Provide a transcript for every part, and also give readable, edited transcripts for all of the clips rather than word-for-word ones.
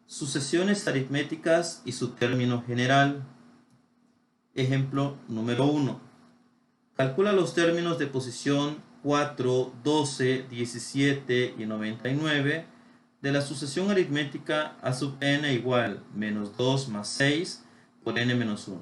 Sucesiones aritméticas y su término general. Ejemplo número 1. Calcula los términos de posición 4, 12, 17 y 99 de la sucesión aritmética a sub n igual menos 2 más 6 por n menos 1.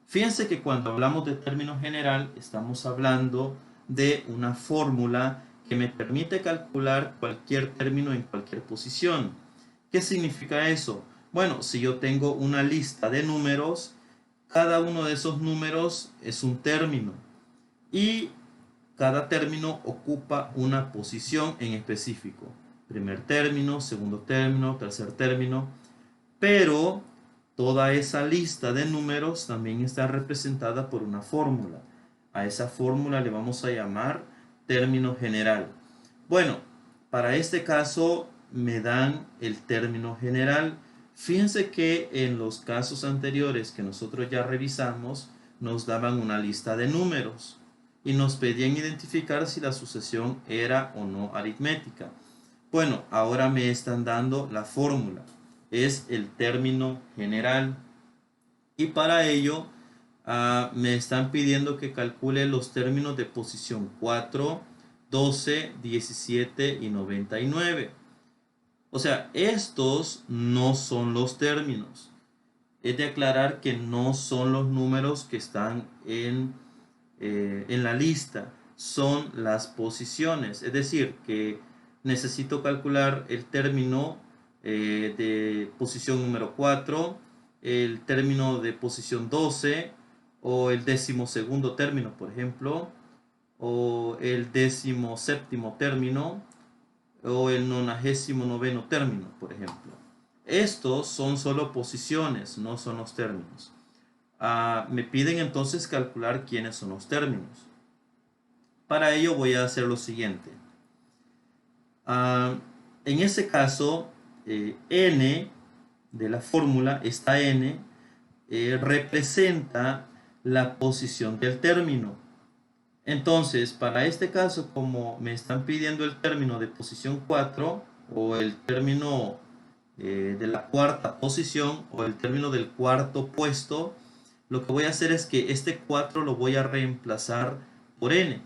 Fíjense que cuando hablamos de término general estamos hablando de una fórmula que me permite calcular cualquier término en cualquier posición. ¿Qué significa eso? Bueno, si yo tengo una lista de números, cada uno de esos números es un término y cada término ocupa una posición en específico. Primer término, segundo término, tercer término, pero toda esa lista de números también está representada por una fórmula. A esa fórmula le vamos a llamar término general. Bueno, para este caso me dan el término general. Fíjense que en los casos anteriores que nosotros ya revisamos, nos daban una lista de números y nos pedían identificar si la sucesión era o no aritmética. Bueno, ahora me están dando la fórmula. Es el término general. Y para ello me están pidiendo que calcule los términos de posición 4, 12, 17 y 99. O sea, estos no son los términos. Es de aclarar que no son los números que están en la lista. Son las posiciones. Es decir, que necesito calcular el término de posición número 4, el término de posición 12, o el 12º término, por ejemplo, o el 17º término, o el 99º término, por ejemplo. Estos son solo posiciones, no son los términos. Me piden entonces calcular quiénes son los términos. Para ello voy a hacer lo siguiente. En ese caso, n de la fórmula, esta n, representa la posición del término. Entonces, para este caso, como me están pidiendo el término de posición 4 o el término de la cuarta posición o el término del cuarto puesto, lo que voy a hacer es que este 4 lo voy a reemplazar por n.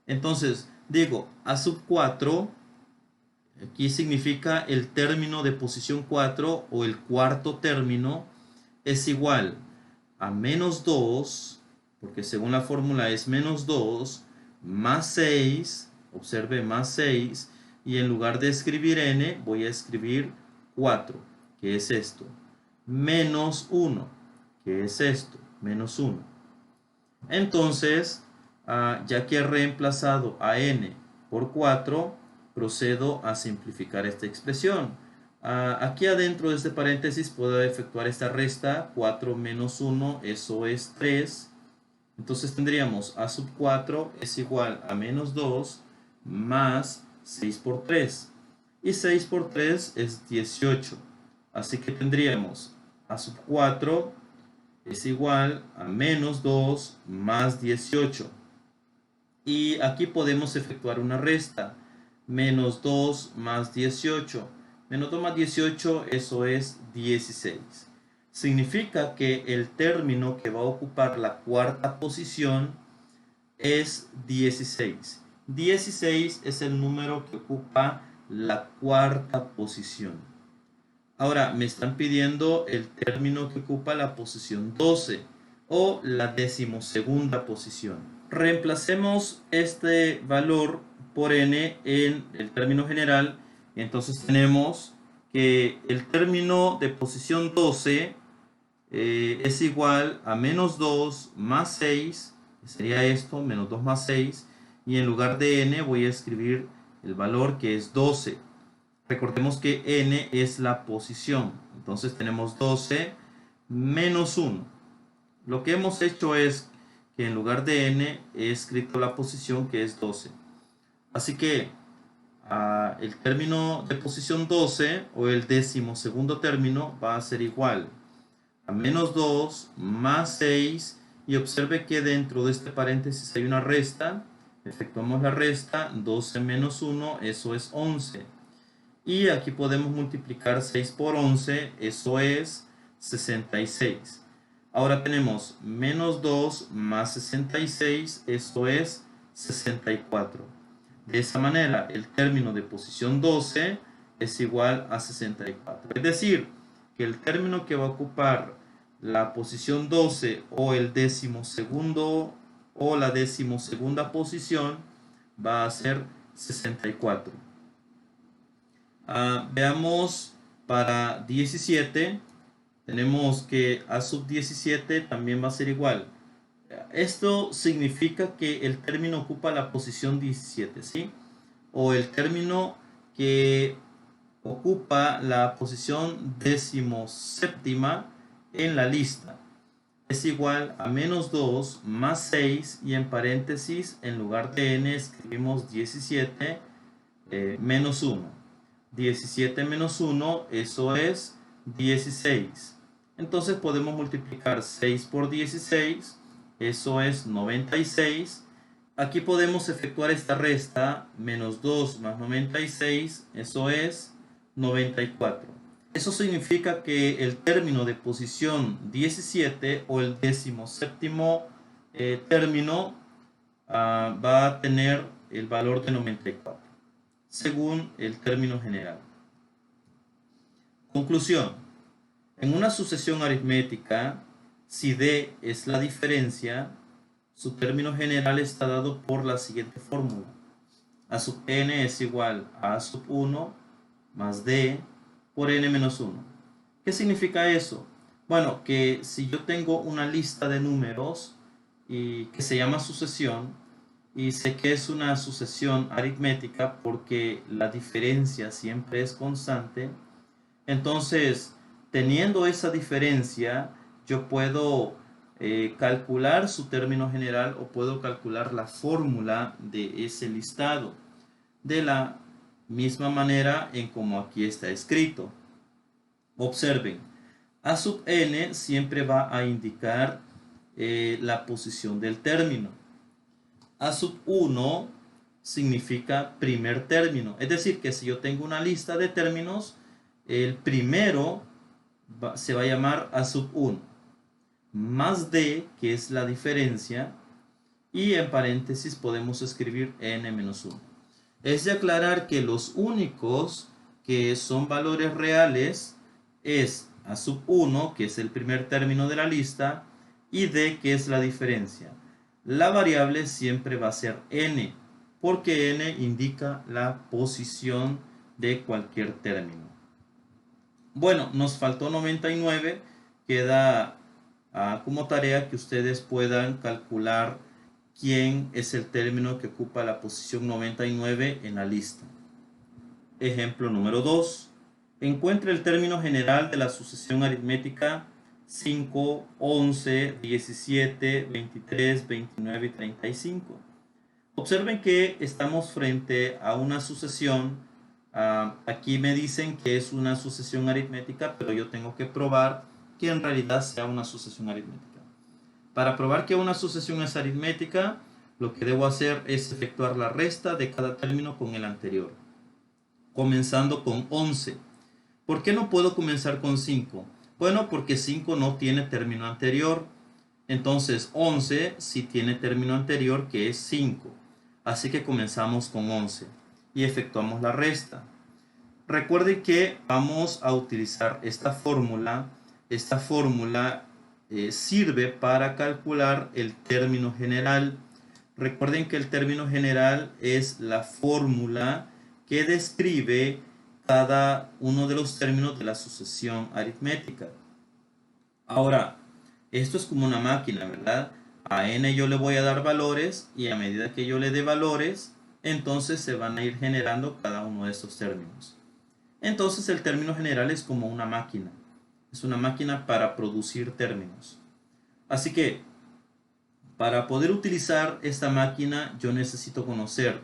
Entonces, digo, a sub 4, aquí significa el término de posición 4 o el cuarto término, es igual a menos 2, porque según la fórmula es menos 2, más 6, observe, más 6, y en lugar de escribir n, voy a escribir 4, que es esto, menos 1, que es esto, menos 1. Entonces, ya que he reemplazado a n por 4, procedo a simplificar esta expresión. Aquí adentro de este paréntesis puedo efectuar esta resta. 4 menos 1, eso es 3. Entonces tendríamos a sub 4 es igual a menos 2 más 6 por 3. Y 6 por 3 es 18. Así que tendríamos a sub 4 es igual a menos 2 más 18. Y aquí podemos efectuar una resta. Menos 2 más 18. Menos 2 más 18, eso es 16. Significa que el término que va a ocupar la cuarta posición es 16. 16 es el número que ocupa la cuarta posición. Ahora me están pidiendo el término que ocupa la posición 12 o la 12ª posición. Reemplacemos este valor por n en el término general. Entonces tenemos que el término de posición 12 es igual a menos 2 más 6, sería esto, menos 2 más 6, y en lugar de n voy a escribir el valor que es 12. Recordemos que n es la posición, entonces tenemos 12 menos 1. Lo que hemos hecho es que en lugar de n he escrito la posición que es 12. Así que el término de posición 12 o el 12º término va a ser igual a menos 2 más 6, y observe que dentro de este paréntesis hay una resta. Efectuamos la resta. 12 menos 1, eso es 11. Y aquí podemos multiplicar 6 por 11, eso es 66. Ahora tenemos menos 2 más 66, eso es 64. De esa manera, el término de posición 12 es igual a 64. Es decir, que el término que va a ocupar la posición 12 o el decimosegundo o la decimosegunda posición va a ser 64. Veamos para 17. Tenemos que a sub 17 también va a ser igual. Esto significa que el término ocupa la posición 17, ¿sí? O el término que ocupa la posición decimoséptima en la lista. Es igual a menos 2 más 6 y en paréntesis en lugar de n escribimos 17 menos 1. 17 menos 1, eso es 16. Entonces podemos multiplicar 6 por 16, eso es 96. Aquí podemos efectuar esta resta, menos 2 más 96, eso es 94. Eso significa que el término de posición 17 o el decimoséptimo término va a tener el valor de 94, según el término general. Conclusión. En una sucesión aritmética, si D es la diferencia, su término general está dado por la siguiente fórmula. A sub n es igual a sub 1 más D por n menos 1. ¿Qué significa eso? Bueno, que si yo tengo una lista de números y que se llama sucesión, y sé que es una sucesión aritmética porque la diferencia siempre es constante, entonces, teniendo esa diferencia, yo puedo calcular su término general o puedo calcular la fórmula de ese listado de la misma manera en como aquí está escrito. Observen, a sub n siempre va a indicar la posición del término. A sub 1 significa primer término, es decir, que si yo tengo una lista de términos, el primero se va a llamar a sub 1 más d, que es la diferencia, y en paréntesis podemos escribir n menos 1. Es de aclarar que los únicos que son valores reales es a sub 1, que es el primer término de la lista, y d, que es la diferencia. La variable siempre va a ser n, porque n indica la posición de cualquier término. Bueno, nos faltó 99, queda como tarea que ustedes puedan calcular quién es el término que ocupa la posición 99 en la lista. Ejemplo número 2. Encuentre el término general de la sucesión aritmética 5, 11, 17, 23, 29 y 35. Observen que estamos frente a una sucesión. Aquí me dicen que es una sucesión aritmética, pero yo tengo que probar que en realidad sea una sucesión aritmética. Para probar que una sucesión es aritmética, lo que debo hacer es efectuar la resta de cada término con el anterior. Comenzando con 11. ¿Por qué no puedo comenzar con 5? Bueno, porque 5 no tiene término anterior. Entonces 11 sí tiene término anterior, que es 5. Así que comenzamos con 11 y efectuamos la resta. Recuerden que vamos a utilizar esta fórmula. Esta fórmula sirve para calcular el término general. Recuerden que el término general es la fórmula que describe cada uno de los términos de la sucesión aritmética. Ahora, esto es como una máquina, ¿verdad? A n yo le voy a dar valores y a medida que yo le dé valores, entonces se van a ir generando cada uno de estos términos. Entonces el término general es como una máquina. Es una máquina para producir términos. Así que, para poder utilizar esta máquina, yo necesito conocer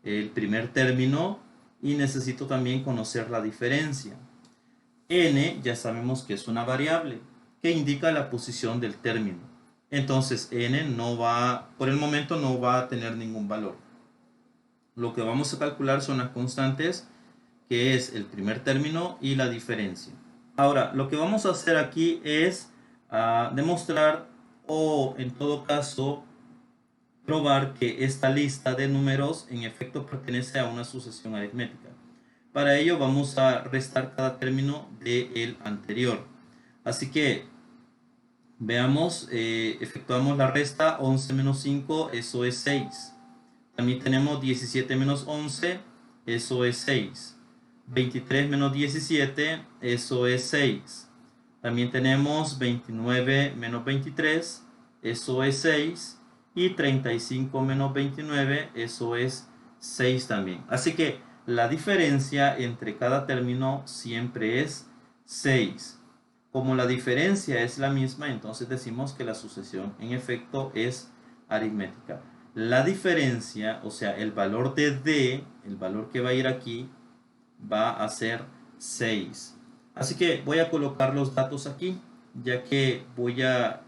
el primer término y necesito también conocer la diferencia. N ya sabemos que es una variable que indica la posición del término. Entonces n no va, por el momento no va a tener ningún valor. Lo que vamos a calcular son las constantes que es el primer término y la diferencia. Ahora, lo que vamos a hacer aquí es demostrar o en todo caso probar que esta lista de números en efecto pertenece a una sucesión aritmética. Para ello vamos a restar cada término del anterior. Así que veamos, efectuamos la resta. 11 menos 5, eso es 6. También tenemos 17 menos 11, eso es 6. 23 menos 17, eso es 6. También tenemos 29 menos 23, eso es 6. Y 35 menos 29, eso es 6 también. Así que la diferencia entre cada término siempre es 6. Como la diferencia es la misma, entonces decimos que la sucesión en efecto es aritmética. La diferencia, o sea, el valor de D, el valor que va a ir aquí, va a ser 6. Así que voy a colocar los datos aquí, ya que voy a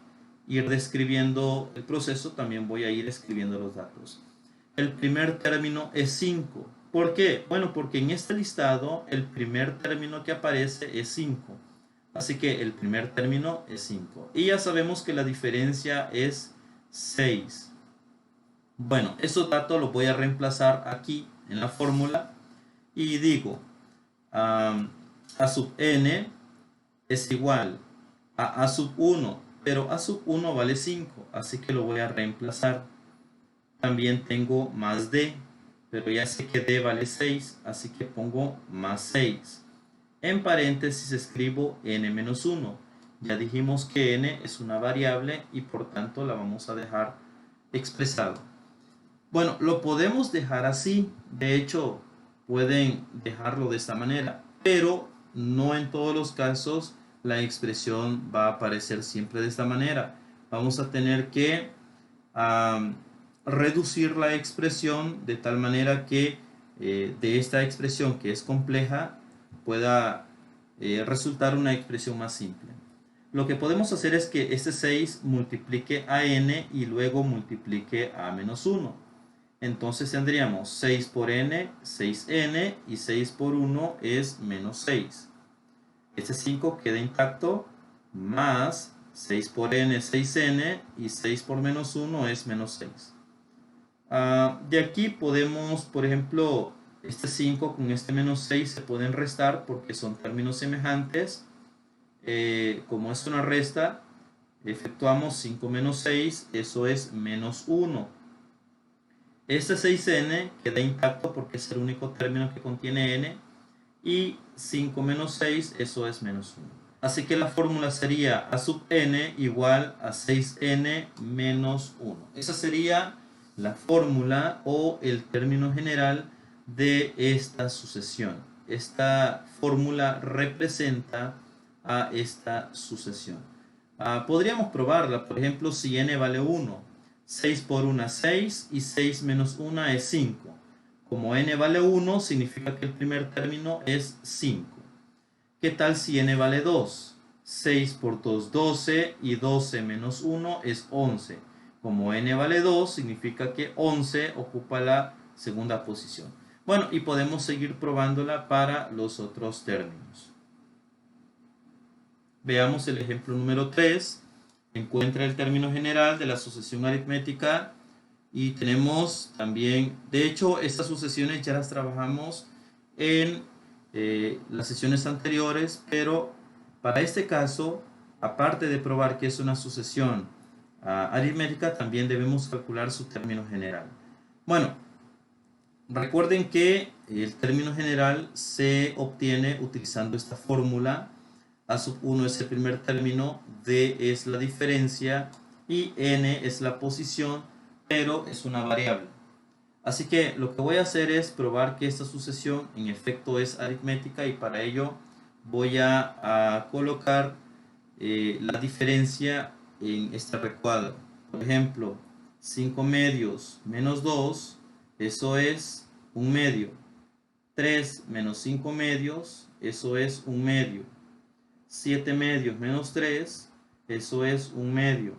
ir describiendo el proceso, también voy a ir escribiendo los datos. El primer término es 5. ¿Por qué? Bueno, porque en este listado el primer término que aparece es 5. Así que el primer término es 5. Y ya sabemos que la diferencia es 6. Bueno, esos datos los voy a reemplazar aquí en la fórmula y digo a sub n es igual a sub 1, pero a sub 1 vale 5, así que lo voy a reemplazar. También tengo más d, pero ya sé que d vale 6, así que pongo más 6. En paréntesis escribo n menos 1. Ya dijimos que n es una variable y por tanto la vamos a dejar expresado. Bueno, lo podemos dejar así. De hecho, pueden dejarlo de esta manera, pero no en todos los casos la expresión va a aparecer siempre de esta manera. Vamos a tener que reducir la expresión de tal manera que de esta expresión que es compleja pueda resultar una expresión más simple. Lo que podemos hacer es que este 6 multiplique a n y luego multiplique a menos 1. Entonces tendríamos 6 por n, 6n, y 6 por 1 es menos 6. Este 5 queda intacto, más 6 por n, 6n, y 6 por menos 1 es menos 6. De aquí podemos, por ejemplo, este 5 con este menos 6 se pueden restar porque son términos semejantes. Como es una resta, efectuamos 5 menos 6, eso es menos 1. Este 6n queda intacto porque es el único término que contiene n. Y 5 menos 6, eso es menos 1. Así que la fórmula sería a sub n igual a 6n menos 1. Esa sería la fórmula o el término general de esta sucesión. Esta fórmula representa a esta sucesión. Podríamos probarla, por ejemplo, si n vale 1. 6 por 1 es 6 y 6 menos 1 es 5. Como n vale 1, significa que el primer término es 5. ¿Qué tal si n vale 2? 6 por 2, 12 y 12 menos 1 es 11. Como n vale 2, significa que 11 ocupa la segunda posición. Bueno, y podemos seguir probándola para los otros términos. Veamos el ejemplo número 3. Encuentra el término general de la sucesión aritmética y tenemos también, de hecho, estas sucesiones ya las trabajamos en las sesiones anteriores, pero para este caso, aparte de probar que es una sucesión aritmética, también debemos calcular su término general. Bueno, recuerden que el término general se obtiene utilizando esta fórmula. A sub 1 es el primer término, d es la diferencia y n es la posición, pero es una variable. Así que lo que voy a hacer es probar que esta sucesión en efecto es aritmética y para ello voy a colocar la diferencia en este recuadro. Por ejemplo, 5 medios menos 2, eso es un medio. 3 menos 5 medios, eso es un medio. 7 medios menos 3, eso es un medio.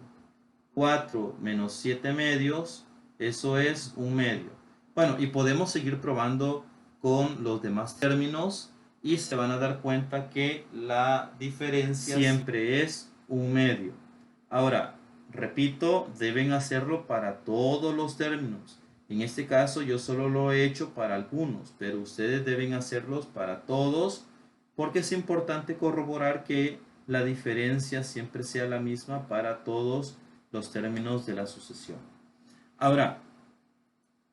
4 menos 7 medios, eso es un medio. Bueno, y podemos seguir probando con los demás términos y se van a dar cuenta que la diferencia siempre es 1/2. Ahora, repito, deben hacerlo para todos los términos. En este caso yo solo lo he hecho para algunos, pero ustedes deben hacerlos para todos porque es importante corroborar que la diferencia siempre sea la misma para todos los términos de la sucesión. Ahora,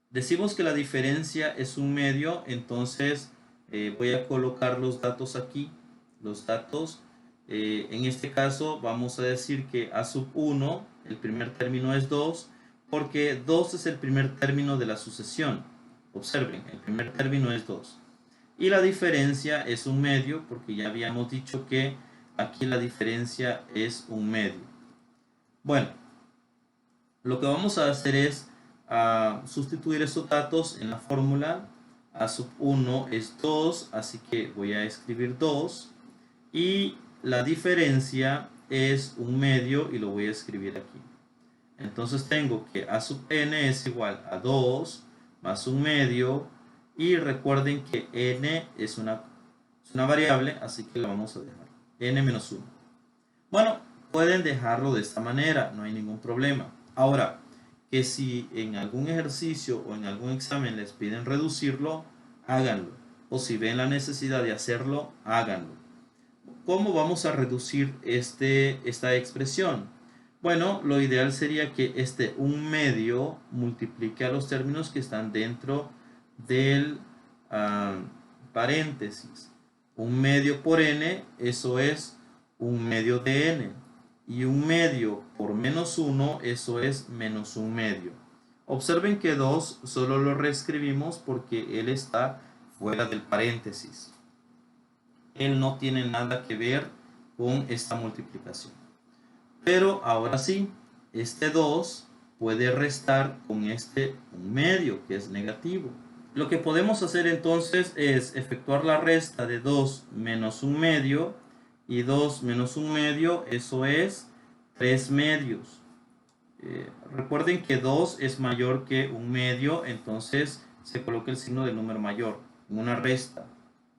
decimos que la diferencia es 1/2, entonces voy a colocar los datos aquí. Los datos, en este caso vamos a decir que a sub 1, el primer término es 2, porque 2 es el primer término de la sucesión. Observen, el primer término es 2. Y la diferencia es 1/2, porque ya habíamos dicho que aquí la diferencia es 1/2. Bueno, lo que vamos a hacer es sustituir estos datos en la fórmula. A sub 1 es 2, así que voy a escribir 2. Y la diferencia es 1/2 y lo voy a escribir aquí. Entonces tengo que a sub n es igual a 2 más 1/2. Y recuerden que n es una variable, así que la vamos a dejar. N menos 1. Bueno, pueden dejarlo de esta manera, no hay ningún problema. Ahora, que si en algún ejercicio o en algún examen les piden reducirlo, háganlo. O si ven la necesidad de hacerlo, háganlo. ¿Cómo vamos a reducir esta expresión? Bueno, lo ideal sería que este 1/2 multiplique a los términos que están dentro del paréntesis. 1/2 por n, eso es 1/2 de n. Y 1/2 por menos 1, eso es menos 1/2. Observen que 2 solo lo reescribimos porque él está fuera del paréntesis. Él no tiene nada que ver con esta multiplicación. Pero ahora sí, este 2 puede restar con este 1/2, que es negativo. Lo que podemos hacer entonces es efectuar la resta de 2 menos 1/2, y 2 menos 1/2, eso es 3/2. Recuerden que 2 es mayor que 1/2, entonces se coloca el signo del número mayor en una resta.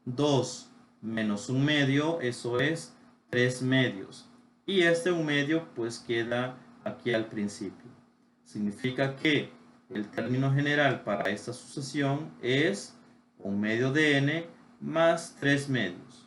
2 menos 1/2, eso es 3/2. Y este 1/2 pues queda aquí al principio. Significa que el término general para esta sucesión es 1/2 de n más 3/2.